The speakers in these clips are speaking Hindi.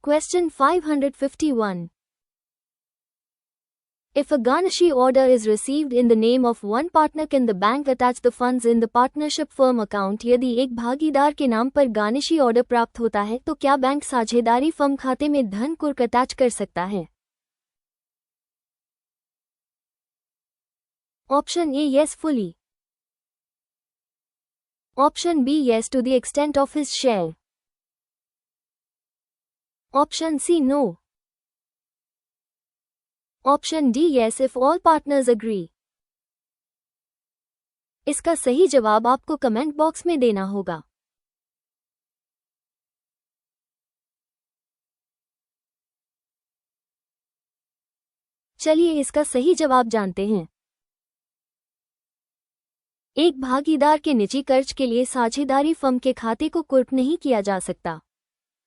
Question 551. If a garnishee order is received in the name of one partner, can the bank attach the funds in the partnership firm account? यदि एक भागीदार के नाम पर गार्निशी ऑर्डर प्राप्त होता है तो क्या बैंक साझेदारी फर्म खाते में धन कुर्क अटैच कर सकता है? Option A yes fully. Option B yes to the extent of his share. Option C no. Option D yes if all partners agree. इसका सही जवाब आपको कमेंट बॉक्स में देना होगा। चलिए इसका सही जवाब जानते हैं। एक भागीदार के निजी कर्ज के लिए साझेदारी फर्म के खाते को कुर्क नहीं किया जा सकता,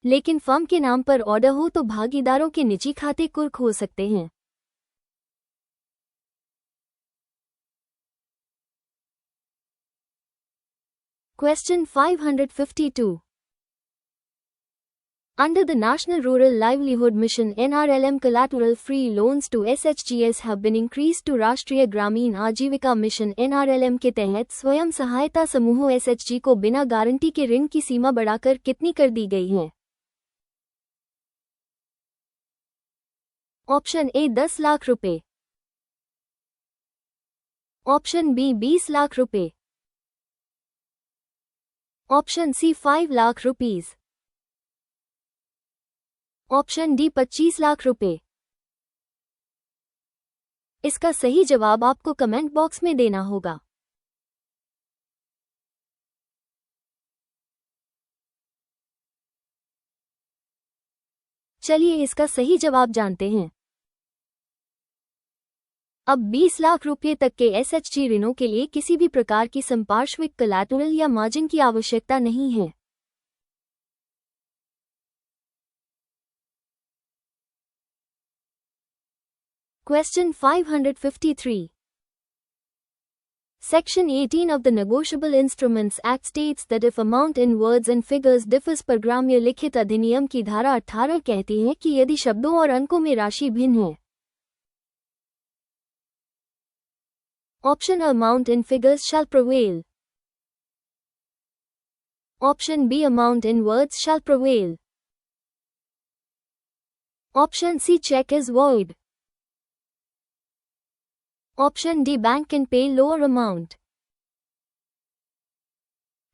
लेकिन फर्म के नाम पर ऑर्डर हो तो भागीदारों के निजी खाते कुर्क हो सकते हैं। Question 552. Under the National Rural Livelihood Mission NRLM, collateral-free loans to SHGs have been increased to राष्ट्रीय ग्रामीण आजीविका मिशन NRLM के तहत स्वयं सहायता समूहों SHG को बिना गारंटी के ऋण की सीमा बढ़ाकर कितनी कर दी गई है? ऑप्शन ए 10 लाख रुपए, ऑप्शन बी 20 लाख रुपए, option C 5 lakh rupees, option D 25 lakh रुपए। इसका सही जवाब आपको कमेंट बॉक्स में देना होगा। चलिए इसका सही जवाब जानते हैं। अब 20 लाख रुपये तक के SHG ऋणों के लिए किसी भी प्रकार की संपार्श्विक कोलैटरल या मार्जिन की आवश्यकता नहीं है। Question 553. Section 18 of the Negotiable Instruments Act states that if amount in words and figures differs per gram, यह लिखित अधिनियम की धारा 18 कहती है कि यदि शब्दों और अंकों में राशि भिन्न है। Option A amount in figures shall prevail. Option B amount in words shall prevail. Option C check is void. Option D bank can pay lower amount.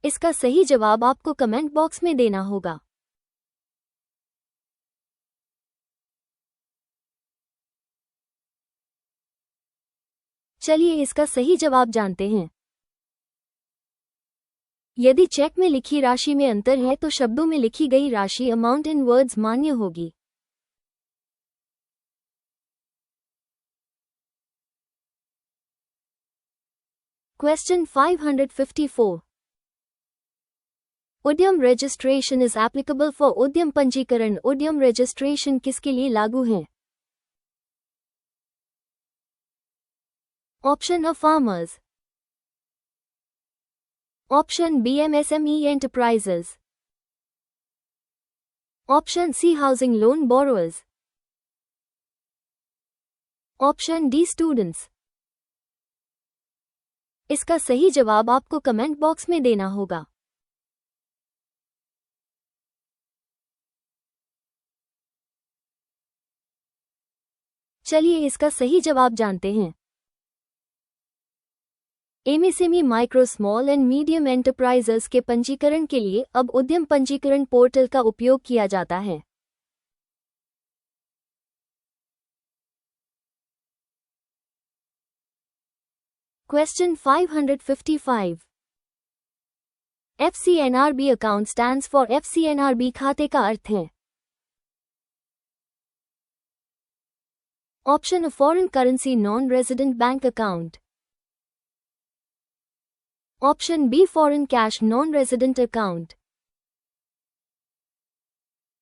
इसका सही जवाब आपको कमेंट बॉक्स में देना होगा। चलिए इसका सही जवाब जानते हैं। यदि चेक में लिखी राशि में अंतर है तो शब्दों में लिखी गई राशि अमाउंट इन वर्ड्स मान्य होगी। Question 554. उद्यम रजिस्ट्रेशन इज एप्लीकेबल फॉर उद्यम पंजीकरण। उद्यम रजिस्ट्रेशन किसके लिए लागू है? Option A farmers. Option B MSME enterprises. Option C housing loan borrowers. Option D students. इसका सही जवाब आपको कमेंट बॉक्स में देना होगा। चलिए इसका सही जवाब जानते हैं। MSME micro small and medium enterprises के पंजीकरण के लिए अब उद्यम पंजीकरण पोर्टल का उपयोग किया जाता है। Question 555. FCNRB account stands for FCNRB खाते का अर्थ है। Option A foreign currency non-resident bank account. Option B foreign cash non-resident account.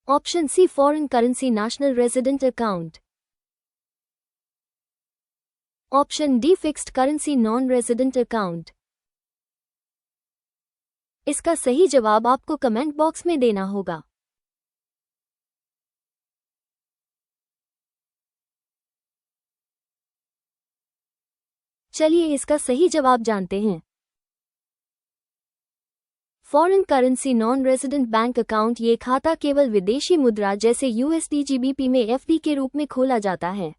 Option C foreign currency national resident account. Option D fixed currency non-resident account. इसका सही जवाब आपको कमेंट बॉक्स में देना होगा। चलिए इसका सही जवाब जानते हैं। Foreign currency non resident bank account ये खाता केवल विदेशी मुद्रा जैसे यूएसडी जीबीपी में एफडी के रूप में खोला जाता है।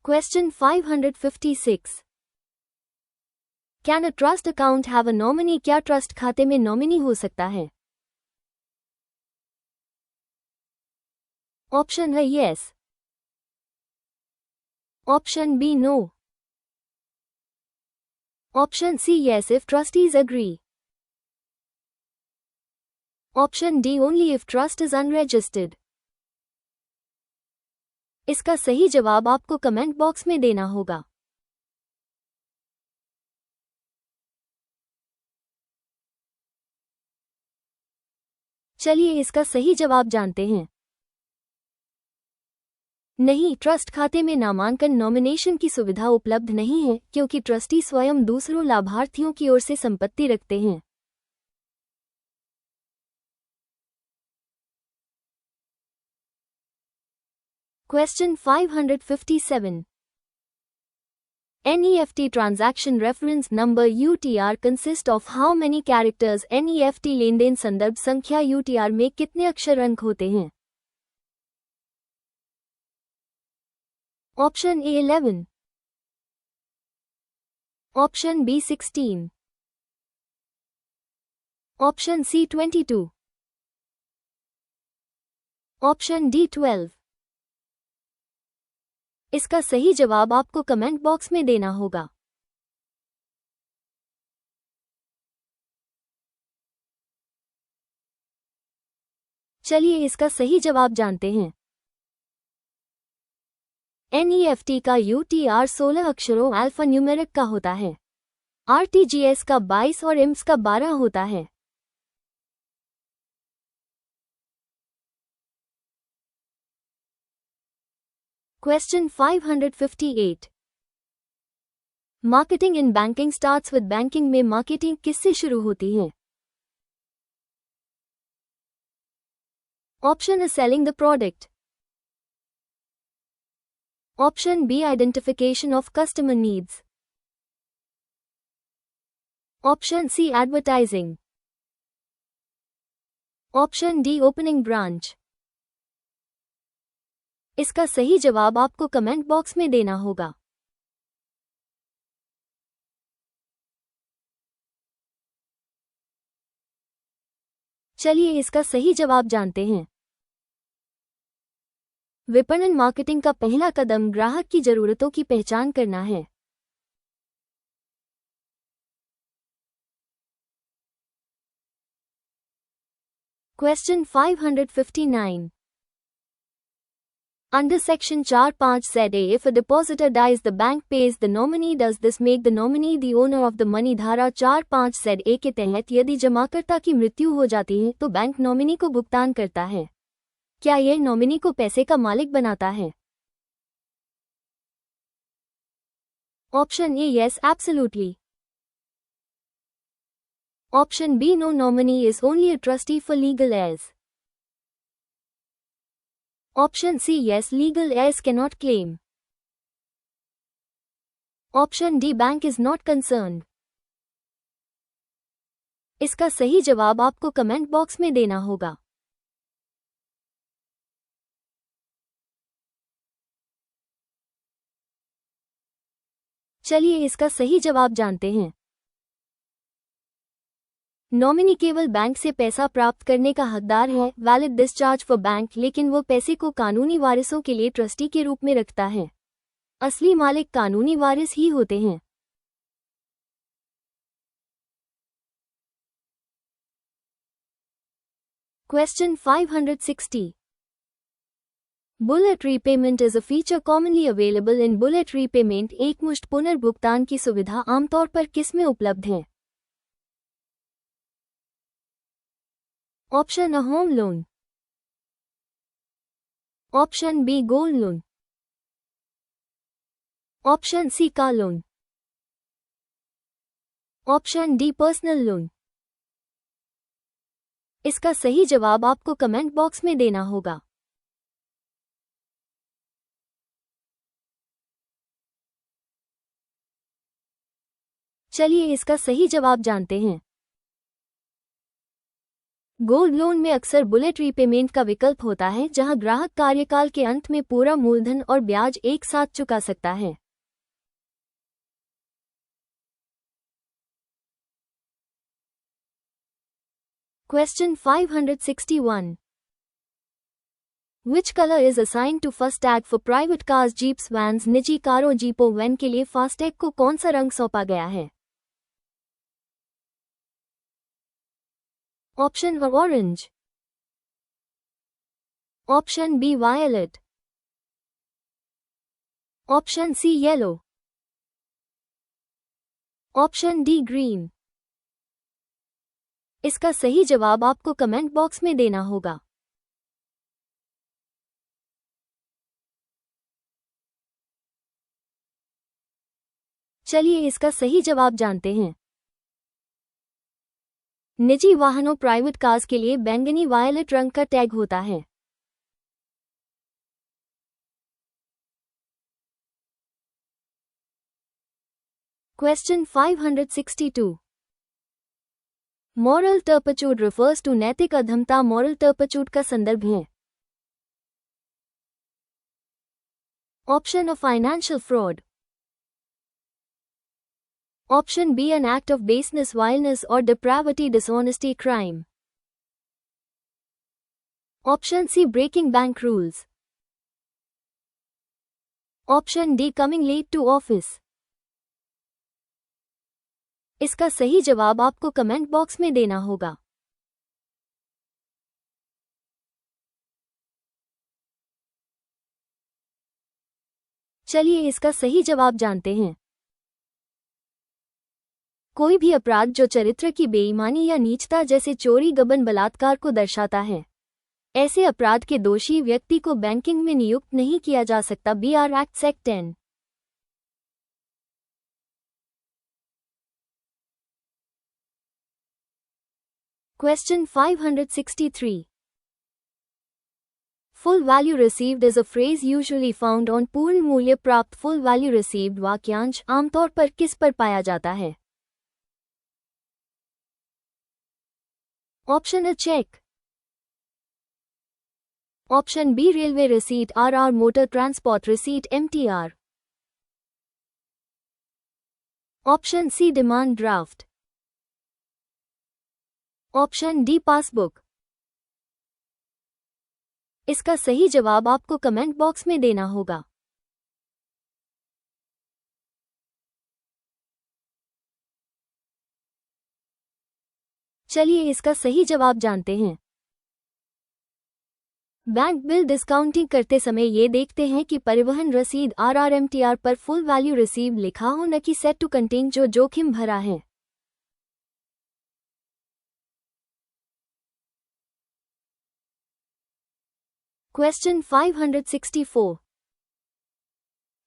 Question 556। Can a trust account have a nominee? क्या ट्रस्ट खाते में नॉमिनी हो सकता है? ऑप्शन है yes, option B no, option C yes if trustees agree, option D only if trust is unregistered. इसका सही जवाब आपको कमेंट बॉक्स में देना होगा। चलिए इसका सही जवाब जानते हैं। नहीं, ट्रस्ट खाते में नामांकन नॉमिनेशन की सुविधा उपलब्ध नहीं है क्योंकि ट्रस्टी स्वयं दूसरों लाभार्थियों की ओर से संपत्ति रखते हैं। Question 557। NEFT transaction reference number UTR consist of how many characters? NEFT लेनदेन संदर्भ संख्या UTR में कितने अक्षर अंक होते हैं? Option A 11, option B 16, option C 22, option D 12। इसका सही जवाब आपको कमेंट बॉक्स में देना होगा। चलिए इसका सही जवाब जानते हैं। NEFT का UTR 16 अक्षरों अल्फा न्यूमेरिक का होता है। RTGS का 22 और IMS का 12 होता है। Question 558। Marketing in banking starts with banking में मार्केटिंग किससे शुरू होती है? Option A selling the product, option B identification of customer needs, option C advertising, option D opening branch. इसका सही जवाब आपको कमेंट बॉक्स में देना होगा। चलिए इसका सही जवाब जानते हैं। विपणन मार्केटिंग का पहला कदम ग्राहक की जरूरतों की पहचान करना है। Question 559। Under Section 4(5)(ZA), if a depositor dies, the bank pays the nominee. Does this make the nominee the owner of the money? धारा 4(5)(ZA) के तहत यदि जमाकर्ता की मृत्यु हो जाती है तो बैंक नॉमिनी को भुगतान करता है। क्या यह नॉमिनी को पैसे का मालिक बनाता है? Option A yes absolutely, option B no, nominee is only a trustee for legal heirs, option C yes, legal heirs cannot claim, option D bank is not concerned. इसका सही जवाब आपको कमेंट बॉक्स में देना होगा। चलिए इसका सही जवाब जानते हैं। नॉमिनी केवल बैंक से पैसा प्राप्त करने का हकदार है, वैलिड डिस्चार्ज फॉर बैंक, लेकिन वो पैसे को कानूनी वारिसों के लिए ट्रस्टी के रूप में रखता है। असली मालिक कानूनी वारिस ही होते हैं। Question 560। Bullet repayment is a feature commonly available in bullet repayment. एकमुश्त पुनर्भुगतान की सुविधा आमतौर पर किस में उपलब्ध है? Option A home loan, option B gold loan, option C car loan, option D personal loan. इसका सही जवाब आपको कमेंट बॉक्स में देना होगा। चलिए इसका सही जवाब जानते हैं। गोल्ड लोन में अक्सर बुलेट रीपेमेंट का विकल्प होता है, जहां ग्राहक कार्यकाल के अंत में पूरा मूलधन और ब्याज एक साथ चुका सकता है। Question 561. Which color is assigned to FASTag for private cars, jeeps, vans? निजी कारों, जीपों, वैन के लिए फास्टैग को कौन सा रंग सौंपा गया है? Option A orange, option B violet, option C yellow, option D green. इसका सही जवाब आपको कमेंट बॉक्स में देना होगा। चलिए इसका सही जवाब जानते हैं। निजी वाहनों प्राइवेट कार्स के लिए बैंगनी वायलेट रंग का टैग होता है। Question 562. Moral turpitude refers to नैतिक अधमता। moral turpitude का संदर्भ है। Option A financial fraud, option B an act of baseness, vileness or depravity, dishonesty, crime, option C breaking bank rules, option D coming late to office। इसका सही जवाब आपको कमेंट बॉक्स में देना होगा। चलिए इसका सही जवाब जानते हैं। कोई भी अपराध जो चरित्र की बेईमानी या नीचता जैसे चोरी, गबन, बलात्कार को दर्शाता है। ऐसे अपराध के दोषी व्यक्ति को बैंकिंग में नियुक्त नहीं किया जा सकता। BR act sect 10। Question 563. Full value received is a phrase usually found on पूर्ण मूल्य प्राप्त। full value received वाक्यांश आमतौर पर किस पर पाया जाता है? Option A cheque, option B railway receipt, RR motor transport receipt, MTR, option C demand draft, option D passbook. इसका सही जवाब आपको कमेंट बॉक्स में देना होगा। चलिए इसका सही जवाब जानते हैं। बैंक बिल डिस्काउंटिंग करते समय ये देखते हैं कि परिवहन रसीद RRMTR पर फुल वैल्यू रिसीव्ड लिखा हो, न कि सेट टू कंटेन जो जोखिम भरा है। Question 564.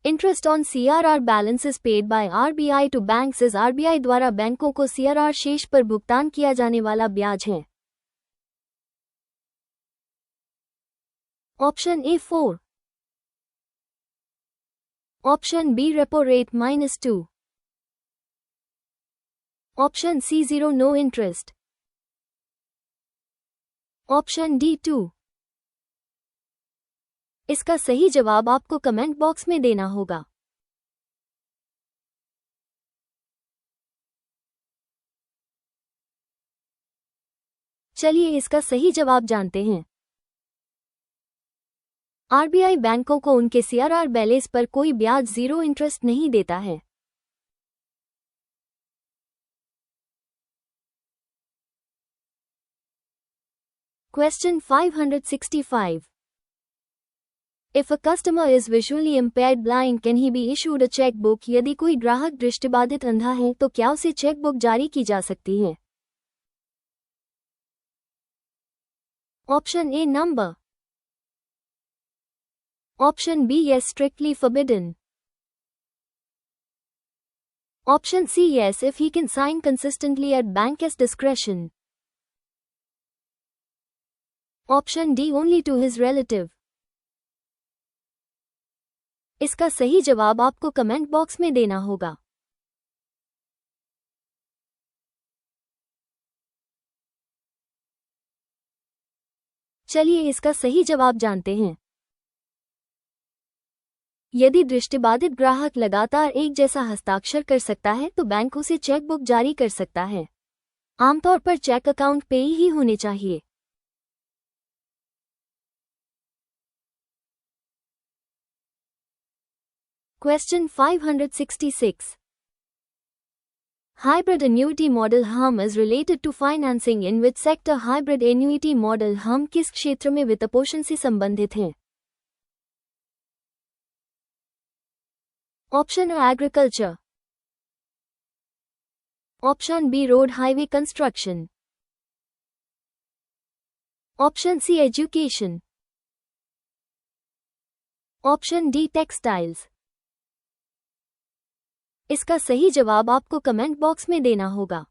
Interest on CRR balances paid by RBI to banks is RBI द्वारा बैंकों को CRR शेष पर भुगतान किया जाने वाला ब्याज है। Option A 4, option B repo rate -2, option C 0 no interest, option D 2। इसका सही जवाब आपको कमेंट बॉक्स में देना होगा। चलिए इसका सही जवाब जानते हैं। आरबीआई बैंकों को उनके CRR बैलेंस पर कोई ब्याज जीरो इंटरेस्ट नहीं देता है। Question 565. If a customer is visually impaired blind, can he be issued a checkbook? यदि कोई ग्राहक दृष्टिबाधित अंधा है तो क्या उसे चेकबुक जारी की जा सकती है? Option A number, option B yes strictly forbidden, option C yes if he can sign consistently at bank's discretion, option D only to his relative। इसका सही जवाब आपको कमेंट बॉक्स में देना होगा। चलिए इसका सही जवाब जानते हैं। यदि दृष्टिबाधित ग्राहक लगातार एक जैसा हस्ताक्षर कर सकता है तो बैंक उसे चेक बुक जारी कर सकता है। आमतौर पर चेक अकाउंट पेई ही होने चाहिए। Question 566. Hybrid annuity model HAM is related to financing in which sector? Hybrid annuity model HAM किस क्षेत्र में वित्तपोषण से संबंधित है? Option A agriculture, option B road highway construction, option C education, option D textiles. इसका सही जवाब आपको कमेंट बॉक्स में देना होगा।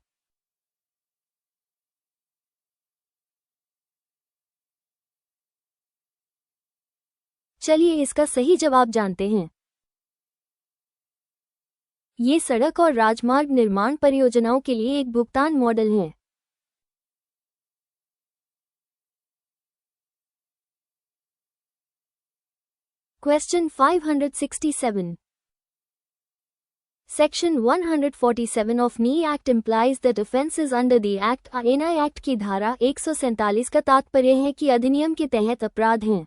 चलिए इसका सही जवाब जानते हैं। ये सड़क और राजमार्ग निर्माण परियोजनाओं के लिए एक भुगतान मॉडल है। Question 567. Section 147 of NI Act implies that offences under the Act are NI Act की धारा 147 का तात्पर्य है कि अधिनियम के तहत अपराध हैं।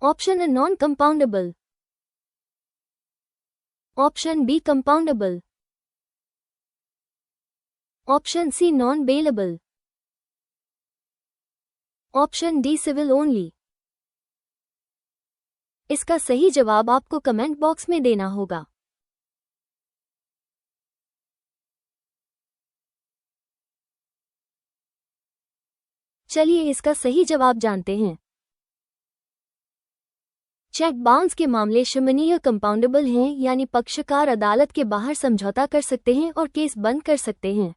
Option A non compoundable, option B compoundable, option C non bailable, option D civil only. इसका सही जवाब आपको कमेंट बॉक्स में देना होगा। चलिए इसका सही जवाब जानते हैं। चेक बाउंस के मामले शमनीय कंपाउंडेबल हैं, यानी पक्षकार अदालत के बाहर समझौता कर सकते हैं और केस बंद कर सकते हैं।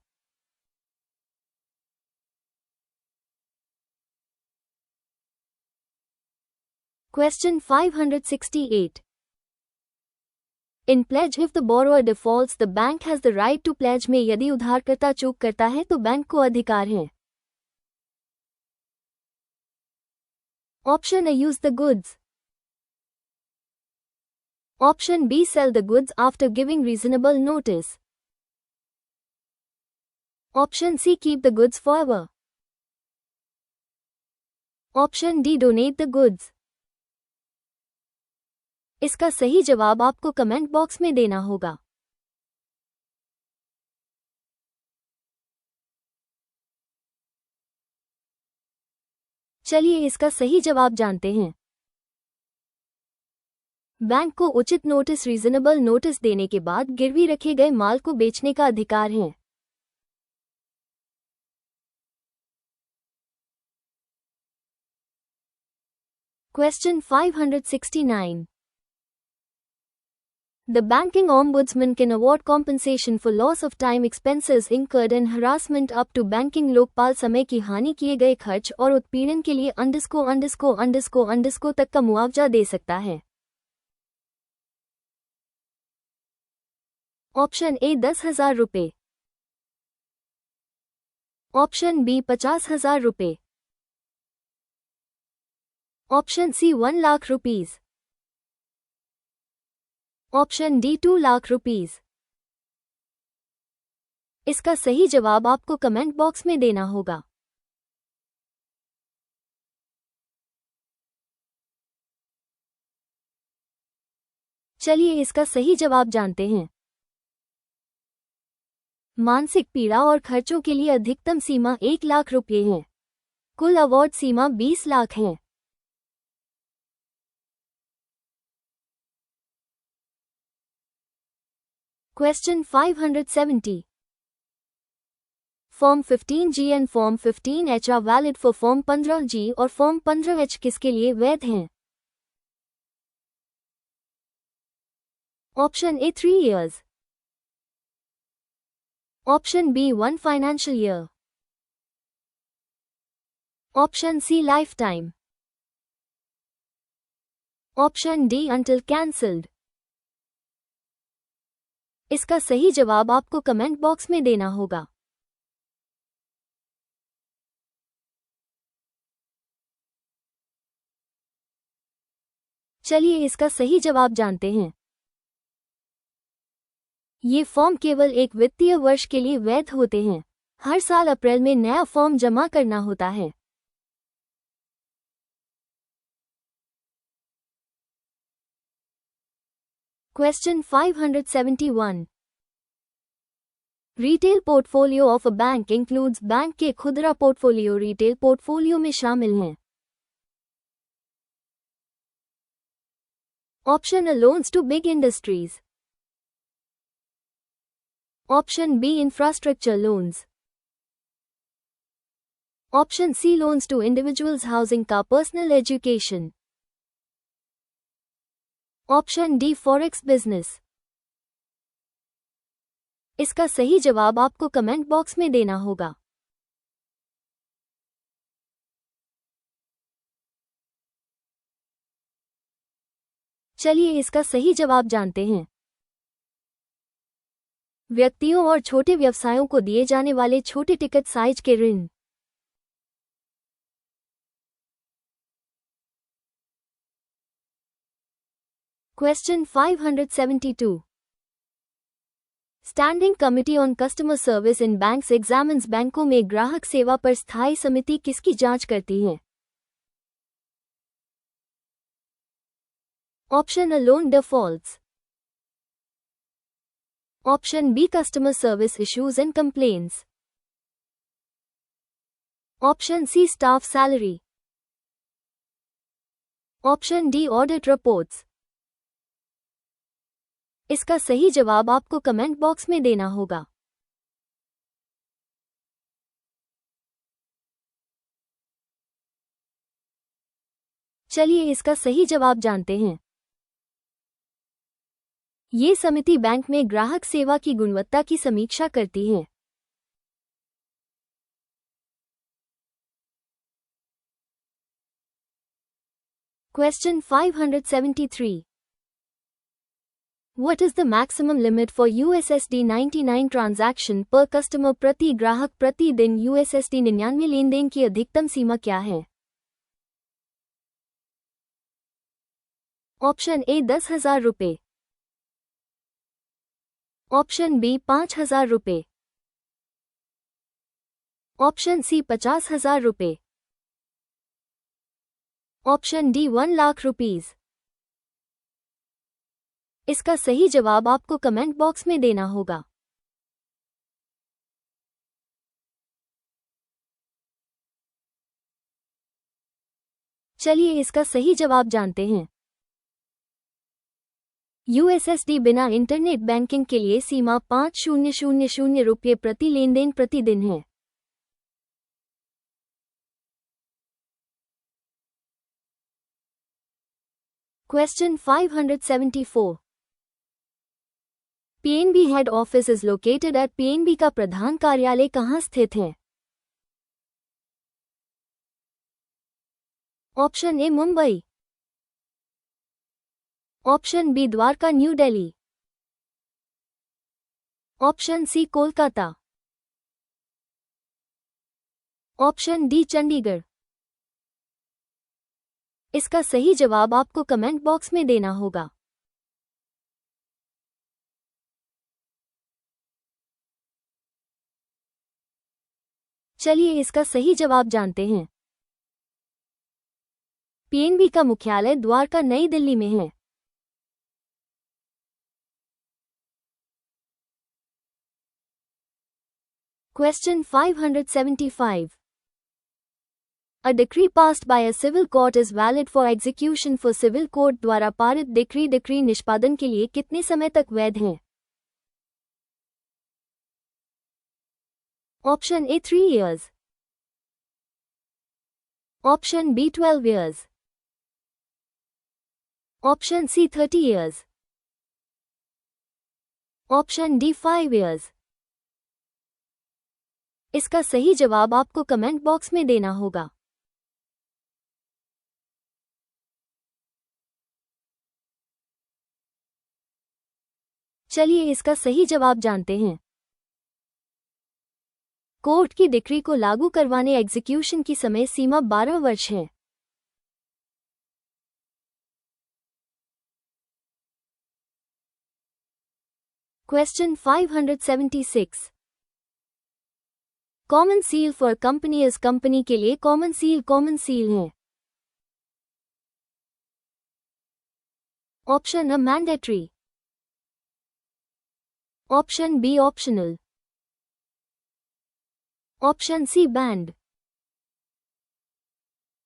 Question 568. In pledge, if the borrower defaults, the bank has the right to pledge में यदि उधारकर्ता चूक करता है तो बैंक को अधिकार है। Option A use the goods, option B sell the goods after giving reasonable notice, option C keep the goods forever, option D donate the goods. इसका सही जवाब आपको कमेंट बॉक्स में देना होगा। चलिए इसका सही जवाब जानते हैं। बैंक को उचित नोटिस रीजनेबल नोटिस देने के बाद गिरवी रखे गए माल को बेचने का अधिकार है। Question 569. The banking ombudsman can award compensation for loss of time, expenses incurred and harassment up to banking Lokpal समय की हानि किए गए खर्च और उत्पीड़न के लिए _ तक का मुआवजा दे सकता है। ऑप्शन ए 10,000 रुपये, ऑप्शन बी 50,000 रुपये, option C 1 lakh rupees, option D 2 lakh rupees. इसका सही जवाब आपको कमेंट बॉक्स में देना होगा। चलिए इसका सही जवाब जानते हैं। मानसिक पीड़ा और खर्चों के लिए अधिकतम सीमा 1 लाख रुपये है। कुल अवार्ड सीमा 20 लाख है। Question 570. Form 15G and form 15H are valid for form 15G और फॉर्म 15H किसके लिए वैध हैं? Option A 3 years, option B 1 financial year, option C life time, option D until cancelled। इसका सही जवाब आपको कमेंट बॉक्स में देना होगा। चलिए इसका सही जवाब जानते हैं। ये फॉर्म केवल एक वित्तीय वर्ष के लिए वैध होते हैं। हर साल अप्रैल में नया फॉर्म जमा करना होता है। Question 571. Retail portfolio of a bank includes bank के खुदरा पोर्टफोलियो रिटेल पोर्टफोलियो में शामिल हैं। Option A loans to big industries, option B infrastructure loans, option C loans to individuals housing का personal education, option D forex business. इसका सही जवाब आपको कमेंट बॉक्स में देना होगा। चलिए इसका सही जवाब जानते हैं। व्यक्तियों और छोटे व्यवसायों को दिए जाने वाले छोटे टिकट साइज के ऋण। Question 572. Standing committee on customer service in banks examines बैंकों में ग्राहक सेवा पर स्थायी समिति किसकी जांच करती है? Option A loan defaults, option B customer service issues and complaints, option C staff salary, option D audit reports. इसका सही जवाब आपको कमेंट बॉक्स में देना होगा। चलिए इसका सही जवाब जानते हैं। ये समिति बैंक में ग्राहक सेवा की गुणवत्ता की समीक्षा करती है। Question 573. What is the maximum limit for USSD 99 transaction per customer प्रति ग्राहक प्रति दिन? USSD 99 लेनदेन की अधिकतम सीमा क्या है? ऑप्शन ए 10,000 रुपये, ऑप्शन बी 5,000 रुपये, ऑप्शन सी 50,000 रुपये, ऑप्शन डी 1 लाख रुपीज। इसका सही जवाब आपको कमेंट बॉक्स में देना होगा। चलिए इसका सही जवाब जानते हैं। यूएसएसडी बिना इंटरनेट बैंकिंग के लिए सीमा 5,000 रुपये प्रति लेनदेन प्रतिदिन है। Question 574. PNB head office is located at PNB का प्रधान कार्यालय कहाँ स्थित है? Option A Mumbai, option B Dwarka New Delhi, option C Kolkata, option D Chandigarh. इसका सही जवाब आपको कमेंट बॉक्स में देना होगा। चलिए इसका सही जवाब जानते हैं। पीएनबी का मुख्यालय द्वारका नई दिल्ली में है। Question 575. A decree passed by a civil court is valid for execution for civil court द्वारा पारित डिक्री निष्पादन के लिए कितने समय तक वैध है? Option A 3 years, option B 12 years, option C 30 years, option D 5 years। इसका सही जवाब आपको कमेंट बॉक्स में देना होगा। चलिए इसका सही जवाब जानते हैं। कोर्ट की डिक्री को लागू करवाने एग्जीक्यूशन की समय सीमा 12 वर्ष है। Question 576. Common seal for company इस कंपनी के लिए कॉमन सील है. Option A mandatory. Option B optional. Option C banned.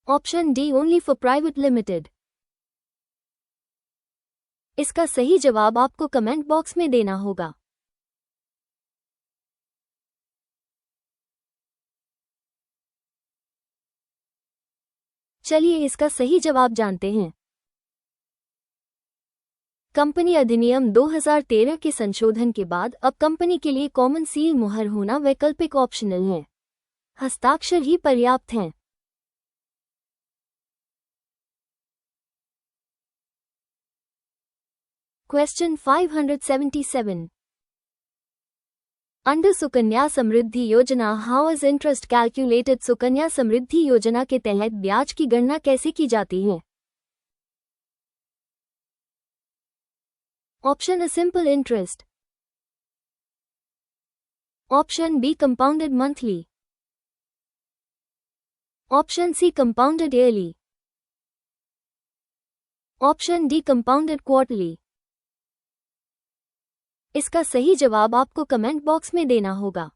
Option D only for private limited. इसका सही जवाब आपको कमेंट बॉक्स में देना होगा. चलिए इसका सही जवाब जानते हैं. कंपनी अधिनियम 2013 के संशोधन के बाद अब कंपनी के लिए कॉमन सील मुहर होना वैकल्पिक ऑप्शनल है. हस्ताक्षर ही पर्याप्त हैं. Question 577. Under Sukanya Samriddhi Yojana how is interest calculated. Sukanya Samriddhi Yojana के तहत ब्याज की गणना कैसे की जाती है? Option A simple interest. Option B compounded monthly. Option C compounded yearly. Option D compounded quarterly. इसका सही जवाब आपको कमेंट बॉक्स में देना होगा.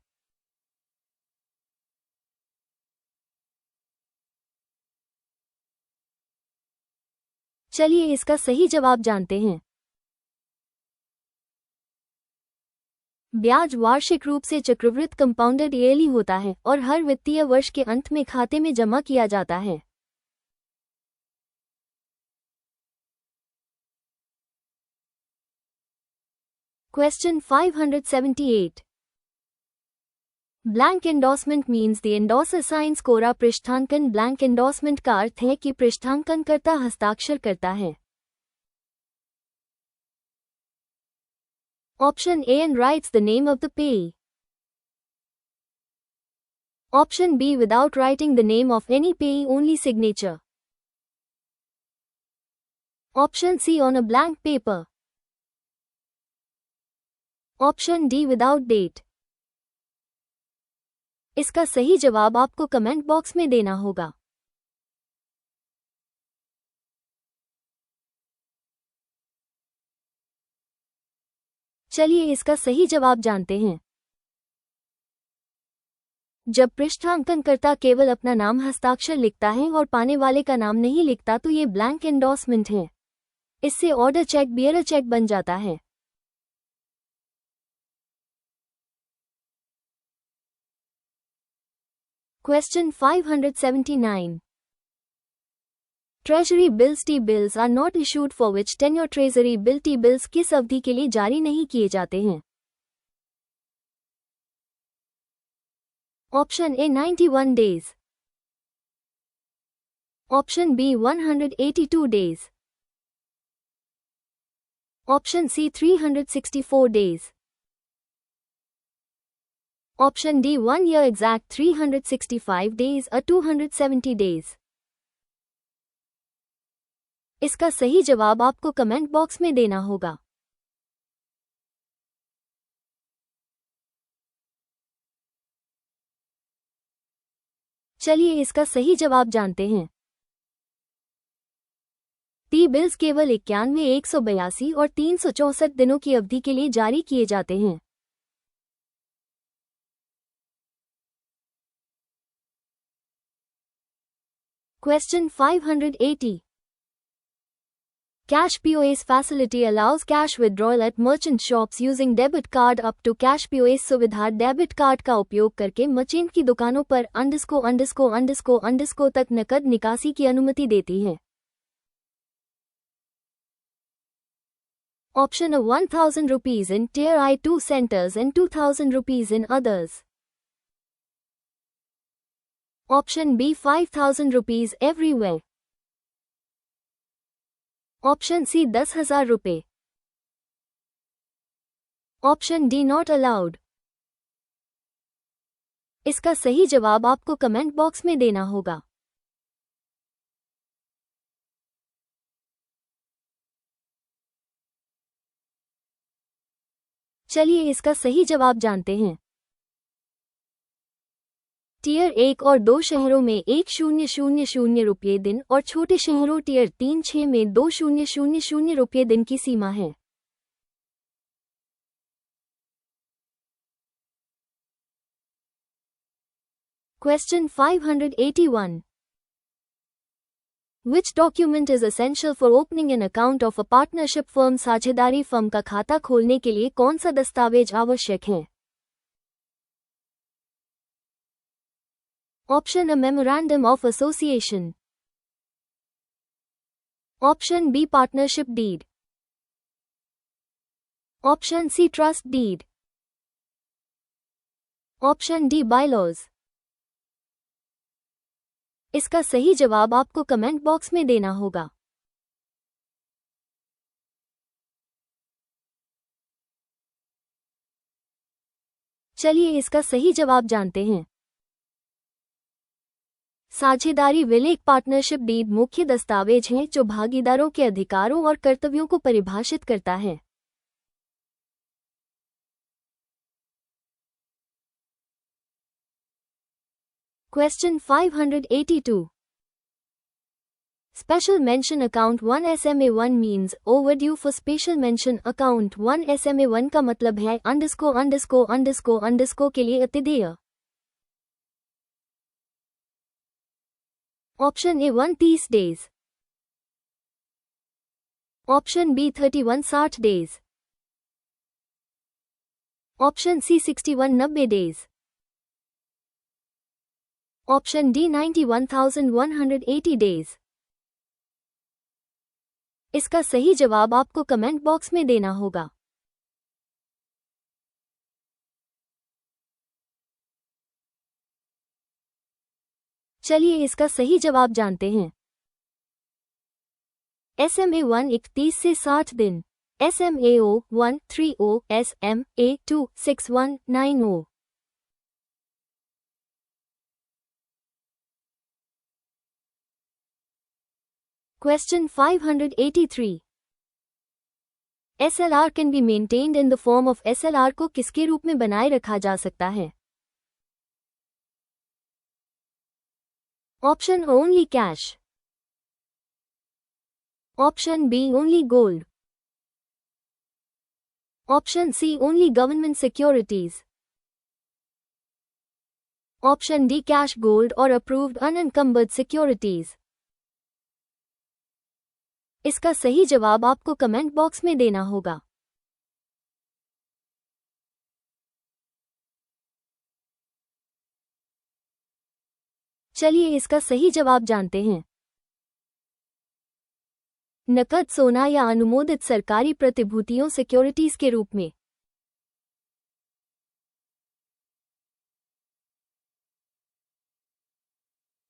चलिए इसका सही जवाब जानते हैं. ब्याज वार्षिक रूप से चक्रवृद्ध कंपाउंडेड ईयरली होता है और हर वित्तीय वर्ष के अंत में खाते में जमा किया जाता है. Question 578. Blank endorsement means the endorser signs कोरा. पृष्ठांकन. ब्लैंक एंडोर्समेंट का अर्थ है कि पृष्ठांकनकर्ता हस्ताक्षर करता है. Option A and writes the name of the payee. Option B without writing the name of any payee only signature. Option C on a blank paper. Option D without date. इसका सही जवाब आपको कमेंट बॉक्स में देना होगा. चलिए इसका सही जवाब जानते हैं. जब पृष्ठांकनकर्ता केवल अपना नाम हस्ताक्षर लिखता है और पाने वाले का नाम नहीं लिखता तो ये ब्लैंक एंडोर्समेंट है. इससे ऑर्डर चेक बियरर चेक बन जाता है. Question 579. Treasury bills T bills are not issued for which tenure. Treasury bill T bills किस अवधि के लिए जारी नहीं किए जाते हैं? Option A 91 days. Option B 182 days. Option C 364 days. Option D 1 year exact 365 days or 270 days. इसका सही जवाब आपको कमेंट बॉक्स में देना होगा. चलिए इसका सही जवाब जानते हैं. टी बिल्स केवल 91, 182 और 364 दिनों की अवधि के लिए जारी किए जाते हैं. Question 580. Cash POS facility allows cash withdrawal at merchant shops using debit card up to. Cash POS सुविधा डेबिट कार्ड का उपयोग करके मर्चेंट की दुकानों पर _ तक नकद निकासी की अनुमति देती है. Option a 1000 rupees in Tier I2 centers and 2000 rupees in others. Option B 5000 rupees everywhere. Option C 10,000 रुपये. Option D not allowed. इसका सही जवाब आपको कमेंट बॉक्स में देना होगा. चलिए इसका सही जवाब जानते हैं। टियर 1 और 2 शहरों में 1000 रुपये दिन और छोटे शहरों टियर 3-6 में 2000 रुपये दिन की सीमा है। Question 581. Which document is essential for opening an account of a partnership firm? साझेदारी फर्म का खाता खोलने के लिए कौन सा दस्तावेज आवश्यक है? Option A, Memorandum of Association. Option B, Partnership Deed. Option C, Trust Deed. Option D, Bylaws. इसका सही जवाब आपको कमेंट बॉक्स में देना होगा। चलिए इसका सही जवाब जानते हैं। साझेदारी विल एक पार्टनरशिप डीड मुख्य दस्तावेज है जो भागीदारों के अधिकारों और कर्तव्यों को परिभाषित करता है। Question 582. Special Mention Account 1 SMA1 means overdue for Special Mention Account 1 SMA1 का मतलब है _____ के लिए अतिदेय। Option A 130 days. Option B 3160 days. Option C 6190 days. Option D 91,180 days. इसका सही जवाब आपको कमेंट बॉक्स में देना होगा। चलिए इसका सही जवाब जानते हैं। SMA1 31 से 60 दिन, SMAO1 30, SMA2 6190। Question 583. SLR can be maintained in the form of SLR को किसके रूप में बनाए रखा जा सकता है? Option A only cash. Option B only gold. Option C only government securities. Option D cash, gold or approved unencumbered securities. इसका सही जवाब आपको कमेंट बॉक्स में देना होगा। चलिए इसका सही जवाब जानते हैं। नकद, सोना या अनुमोदित सरकारी प्रतिभूतियों सिक्योरिटीज के रूप में।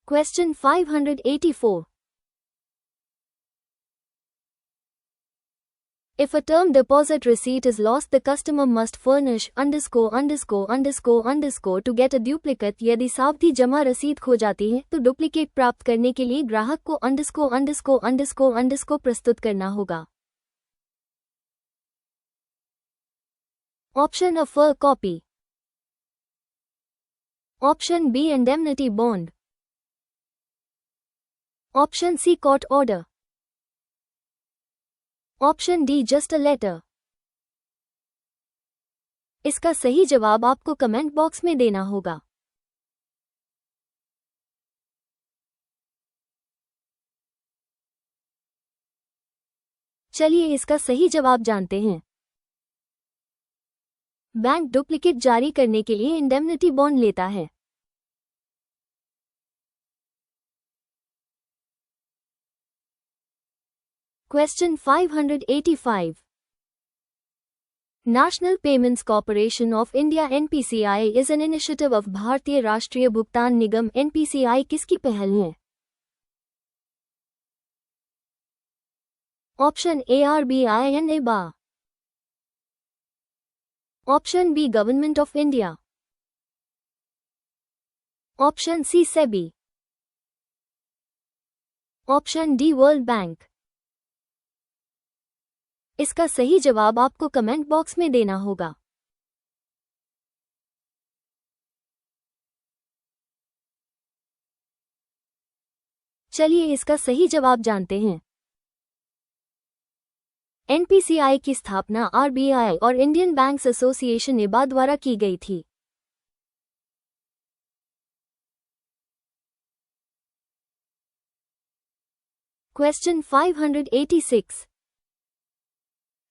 Question 584. If a term deposit receipt is lost, the customer must furnish _____ to get a duplicate. यदि सावधि जमा रसीद खो जाती है तो डुप्लीकेट प्राप्त करने के लिए ग्राहक को _____ प्रस्तुत करना होगा। Option A fur copy. Option B indemnity bond. Option C court order. Option D just a letter. इसका सही जवाब आपको कमेंट बॉक्स में देना होगा। चलिए इसका सही जवाब जानते हैं। बैंक डुप्लीकेट जारी करने के लिए इंडेमनिटी बॉन्ड लेता है। Question 585. National Payments Corporation of India NPCI is an initiative of भारतीय राष्ट्रीय भुगतान निगम NPCI किसकी पहल है? Option A RBI and IBA. Option B Government of India. Option C SEBI. Option D World Bank. इसका सही जवाब आपको कमेंट बॉक्स में देना होगा। चलिए इसका सही जवाब जानते हैं। एनपीसीआई की स्थापना आरबीआई और इंडियन बैंक्स एसोसिएशन इबा द्वारा की गई थी। Question 586.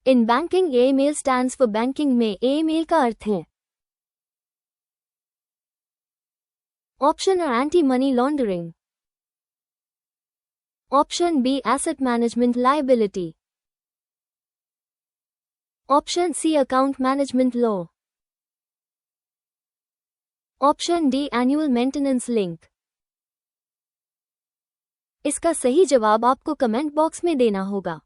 In banking AML stands for banking में AML का अर्थ है। Option A anti money laundering, option B asset management liability, option C account management law, option D annual maintenance link. इसका सही जवाब आपको कमेंट बॉक्स में देना होगा।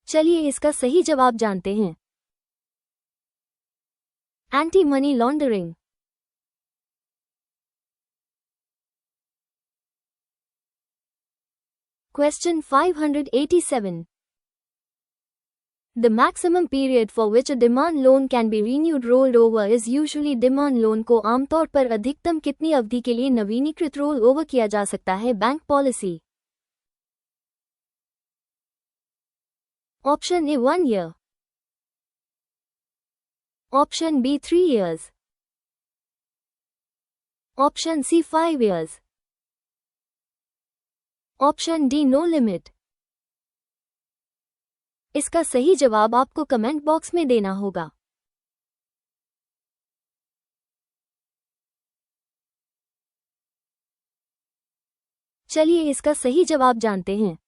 चलिए इसका सही जवाब जानते हैं। Anti money laundering. Question 587. The maximum period for which a demand loan can be renewed rolled over is usually demand loan को आमतौर पर अधिकतम कितनी अवधि के लिए नवीनीकृत रोल ओवर किया जा सकता है? Bank policy. Option A 1 year, option B 3 years, option C 5 years, option D no limit। इसका सही जवाब आपको कमेंट बॉक्स में देना होगा। चलिए इसका सही जवाब जानते हैं।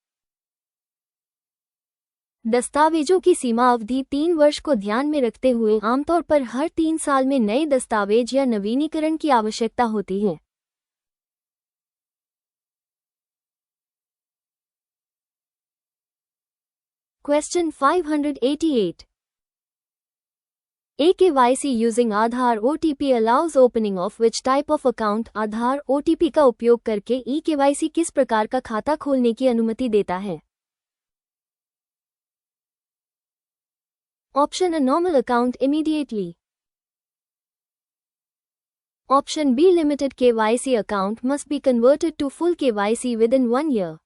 दस्तावेजों की सीमा अवधि 3 वर्ष को ध्यान में रखते हुए आमतौर पर हर 3 साल में नए दस्तावेज या नवीनीकरण की आवश्यकता होती है। Question 588. eKYC using Aadhaar OTP allows opening of which type of account? Aadhaar OTP का उपयोग करके eKYC किस प्रकार का खाता खोलने की अनुमति देता है? Option A normal account immediately, option B limited KYC account must be converted to full KYC within 1 year,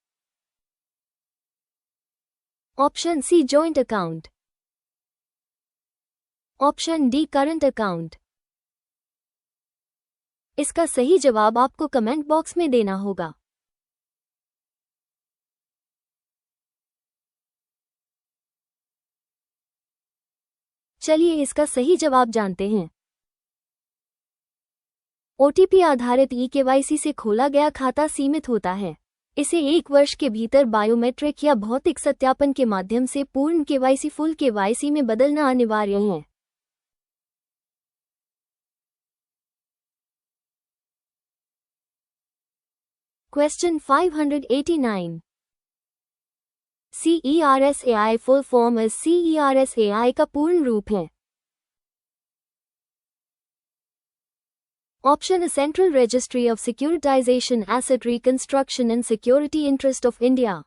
option C joint account, option D current account. इसका सही जवाब आपको कमेंट बॉक्स में देना होगा। चलिए इसका सही जवाब जानते हैं। ओटीपी आधारित eKYC से खोला गया खाता सीमित होता है। इसे 1 वर्ष के भीतर बायोमेट्रिक या भौतिक सत्यापन के माध्यम से पूर्ण KYC फुल KYC में बदलना अनिवार्य है। Question 589. CERSAI फुल फॉर्म इस CERSAI का पूर्ण रूप है। Option A central registry of securitisation asset reconstruction and security interest of India,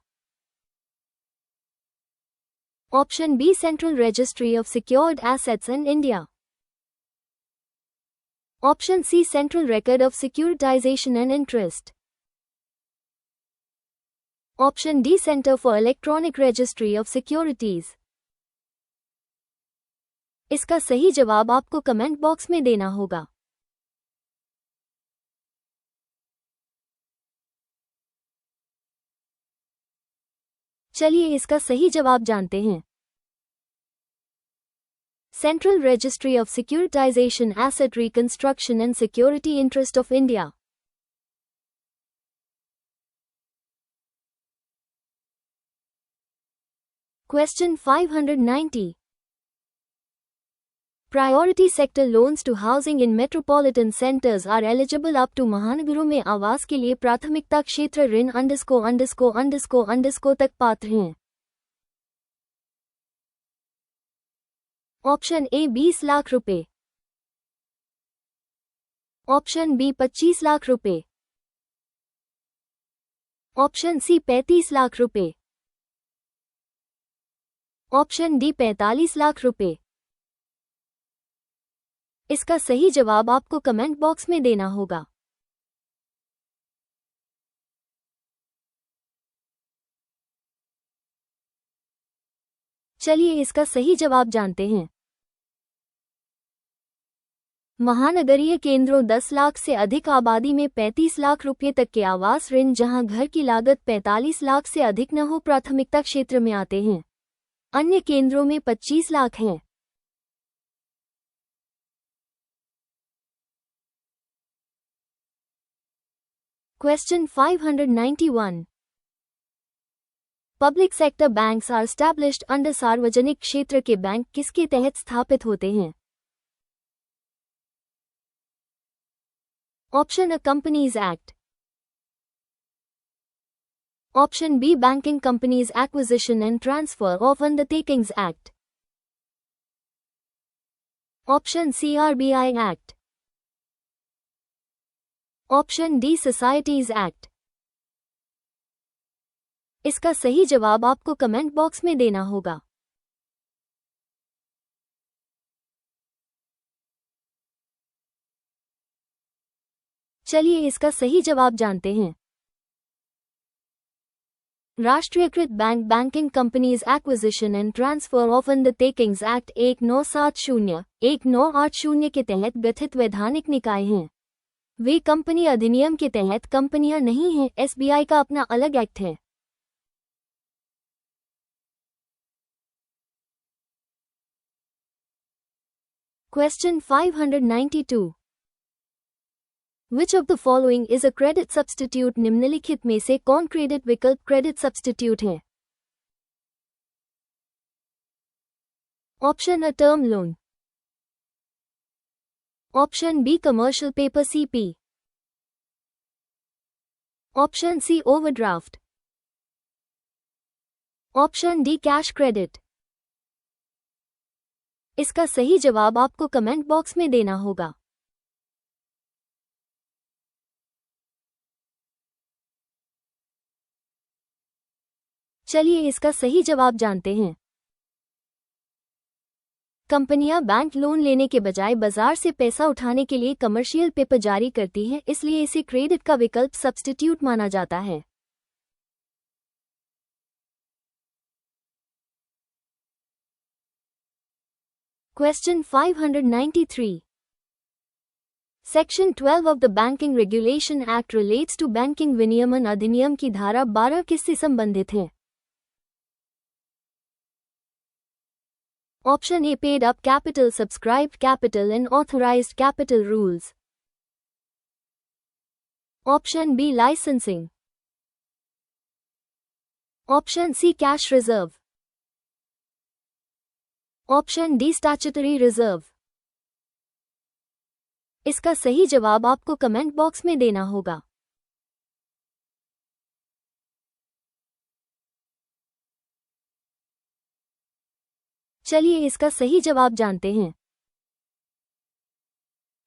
option B central registry of secured assets in India, option C central record of securitisation and interest, option D centre for electronic registry of securities. इसका सही जवाब आपको कमेंट बॉक्स में देना होगा। चलिए इसका सही जवाब जानते हैं। Central registry of securitisation asset reconstruction and security interest of India. Question 590. Priority sector loans to housing in metropolitan centers are eligible up to महानगरों में आवास के लिए प्राथमिकता क्षेत्र ऋण _ तक पात्र हैं। ऑप्शन A 20 लाख रुपए, ऑप्शन B 25 लाख रुपए, ऑप्शन C 35 लाख रुपए, ऑप्शन D 45 लाख रुपए, इसका सही जवाब आपको कमेंट बॉक्स में देना होगा। चलिए इसका सही जवाब जानते हैं। महानगरीय केंद्रों 10 लाख से अधिक आबादी में 35 लाख रुपये तक के आवास ऋण जहां घर की लागत 45 लाख से अधिक न हो प्राथमिकता क्षेत्र में आते हैं। अन्य केंद्रों में 25 लाख हैं। Question 591. Public sector banks are established under सार्वजनिक क्षेत्र के बैंक किसके तहत स्थापित होते हैं? Option A companies act, option B banking companies acquisition and transfer of undertakings act, option C RBI act, option D societies act. इसका सही जवाब आपको कमेंट बॉक्स में देना होगा। चलिए इसका सही जवाब जानते हैं। राष्ट्रीयकृत bank banking companies acquisition and transfer of undertakings act 1970-1980 के तहत गठित वैधानिक निकाय हैं। वे कंपनी अधिनियम के तहत कंपनियां नहीं हैं। SBI का अपना अलग एक्ट है। Question 592. Which of the following is a credit substitute? निम्नलिखित में से कौन क्रेडिट विकल्प क्रेडिट सब्स्टिट्यूट है? Option A term loan, option B commercial paper CP, option C overdraft, option D cash credit. इसका सही जवाब आपको कमेंट बॉक्स में देना होगा। चलिए इसका सही जवाब जानते हैं। कंपनियां बैंक लोन लेने के बजाय बाजार से पैसा उठाने के लिए कमर्शियल पेपर जारी करती हैं, इसलिए इसे क्रेडिट का विकल्प सब्स्टिट्यूट माना जाता है। Question 593. Section 12 of the Banking Regulation Act relates to banking विनियमन अधिनियम की धारा 12 किससे संबंधित है? Option A paid up capital, subscribed capital and authorised capital rules, option B licensing, option C cash reserve, option D statutory reserve. इसका सही जवाब आपको कमेंट बॉक्स में देना होगा। चलिए इसका सही जवाब जानते हैं।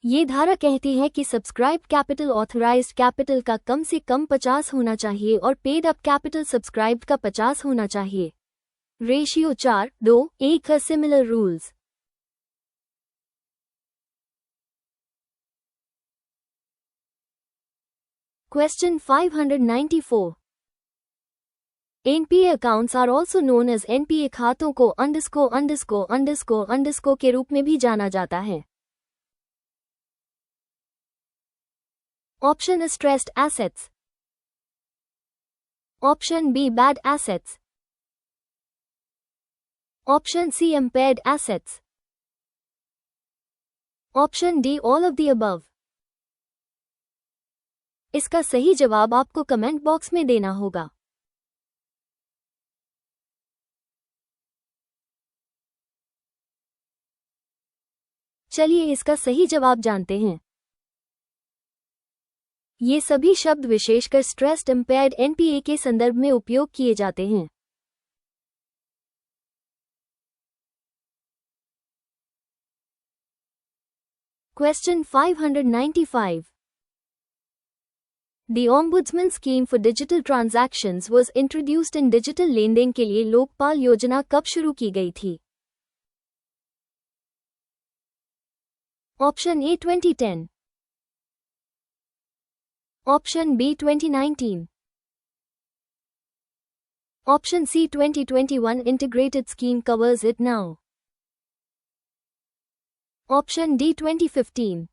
ये धारा कहती है कि सब्सक्राइब्ड कैपिटल ऑथराइज्ड कैपिटल का कम से कम 50 होना चाहिए और पेड अप कैपिटल सब्सक्राइब्ड का 50 होना चाहिए। Ratio 4:2:1 similar rules. Question 594. NPA accounts are also known as NPA खातों को _ के रूप में भी जाना जाता है। Option A stressed assets, option B bad assets, option C impaired assets, option D all of the above। इसका सही जवाब आपको कमेंट बॉक्स में देना होगा। चलिए इसका सही जवाब जानते हैं। ये सभी शब्द विशेषकर स्ट्रेस्ड इम्पेयर्ड NPA के संदर्भ में उपयोग किए जाते हैं। Question 595. The Ombudsman Scheme for Digital Transactions was introduced in digital लेनदेन के लिए लोकपाल योजना कब शुरू की गई थी? Option A 2010, option B 2019, option C 2021 integrated scheme covers it now, option D 2015।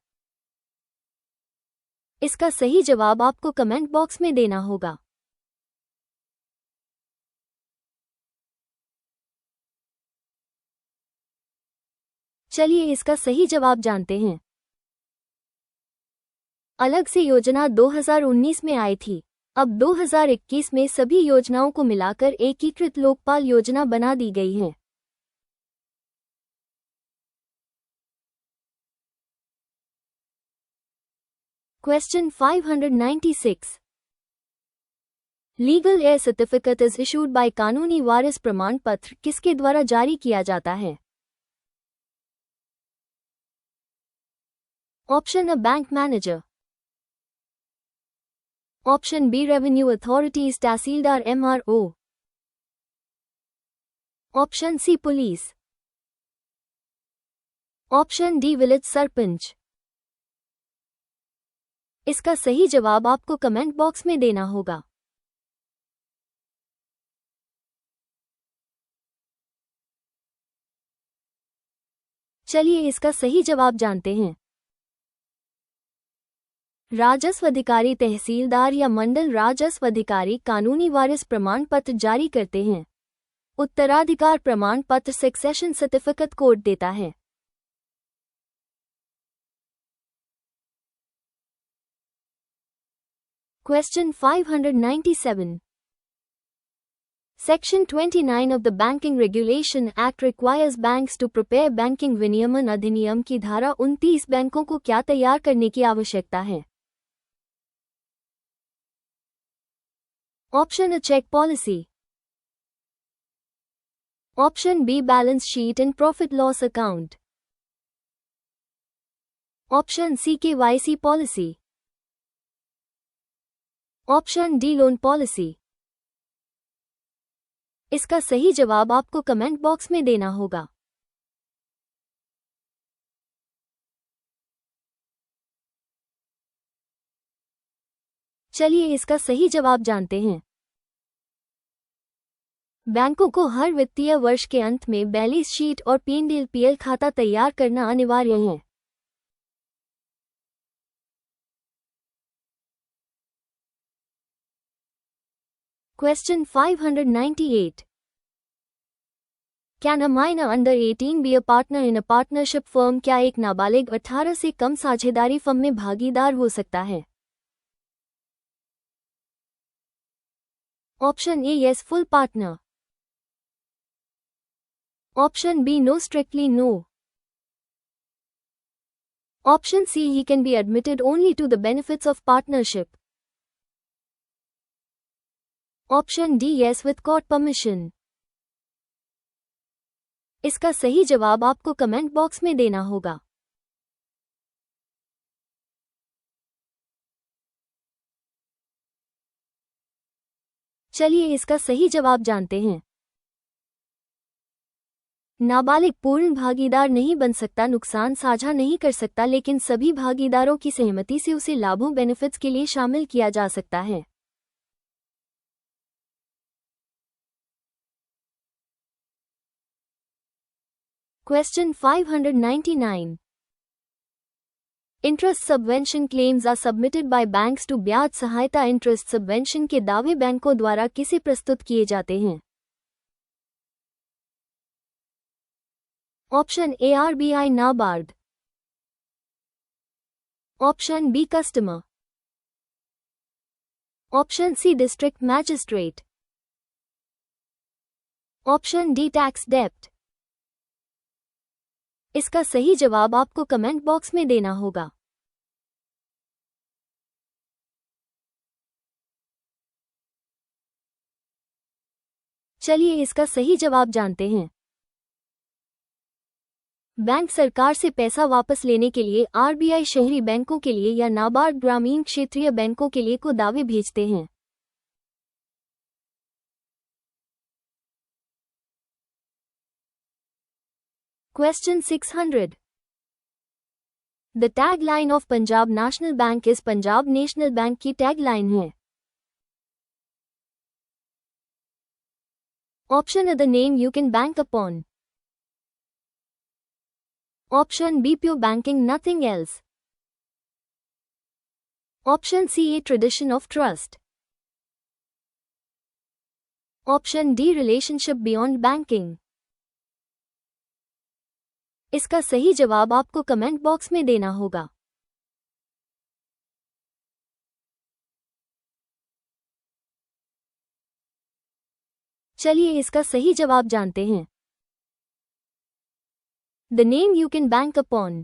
इसका सही जवाब आपको कमेंट बॉक्स में देना होगा। चलिए इसका सही जवाब जानते हैं। अलग से योजना 2019 में आई थी। अब 2021 में सभी योजनाओं को मिलाकर एकीकृत लोकपाल योजना बना दी गई है। Question 596। Legal air certificate is issued by कानूनी वारिस प्रमाण पत्र किसके द्वारा जारी किया जाता है? Option A bank manager, option B revenue authorities tehsildar MRO, option C police, option D village sarpanch. इसका सही जवाब आपको कमेंट बॉक्स में देना होगा। चलिए इसका सही जवाब जानते हैं। राजस्व अधिकारी तहसीलदार या मंडल राजस्व अधिकारी कानूनी वारिस प्रमाण पत्र जारी करते हैं। उत्तराधिकार प्रमाण पत्र सक्सेशन सर्टिफिकेट कोड देता है। Question 597। Section 29 of the Banking Regulation Act requires banks to prepare banking विनियमन अधिनियम की धारा 29 बैंकों को क्या तैयार करने की आवश्यकता है? Option A check policy, option B balance sheet and profit loss account, option C KYC policy, option D loan policy. इसका सही जवाब आपको कमेंट बॉक्स में देना होगा। चलिए इसका सही जवाब जानते हैं। बैंकों को हर वित्तीय वर्ष के अंत में बैलेंस शीट और P&L खाता तैयार करना अनिवार्य है। Question 598। Can a minor under 18 be a partner in a partnership firm? क्या एक नाबालिग 18 से कम साझेदारी फर्म में भागीदार हो सकता है? Option A yes full partner, option B no strictly no, option C he can be admitted only to the benefits of partnership, option D yes with court permission. इसका सही जवाब आपको कमेंट बॉक्स में देना होगा। चलिए इसका सही जवाब जानते हैं। नाबालिग पूर्ण भागीदार नहीं बन सकता, नुकसान साझा नहीं कर सकता, लेकिन सभी भागीदारों की सहमति से उसे लाभों बेनिफिट्स के लिए शामिल किया जा सकता है। Question 599। Interest subvention claims are submitted by banks to ब्याज सहायता। इंटरेस्ट सबवेंशन के दावे बैंकों द्वारा किसे प्रस्तुत किए जाते हैं? Option A RBI NABARD, option B customer, option C district magistrate, option D tax dept. इसका सही जवाब आपको कमेंट बॉक्स में देना होगा। चलिए इसका सही जवाब जानते हैं। बैंक सरकार से पैसा वापस लेने के लिए RBI शहरी बैंकों के लिए या नाबार्ड ग्रामीण क्षेत्रीय बैंकों के लिए को दावे भेजते हैं। Question 600। The tagline of Punjab National Bank is Punjab National Bank की टैगलाइन है। Option A the name you can bank upon. Option B pure banking nothing else. Option C a tradition of trust. Option D relationship beyond banking. इसका सही जवाब आपको कमेंट बॉक्स में देना होगा। चलिए इसका सही जवाब जानते हैं। The name you can bank upon.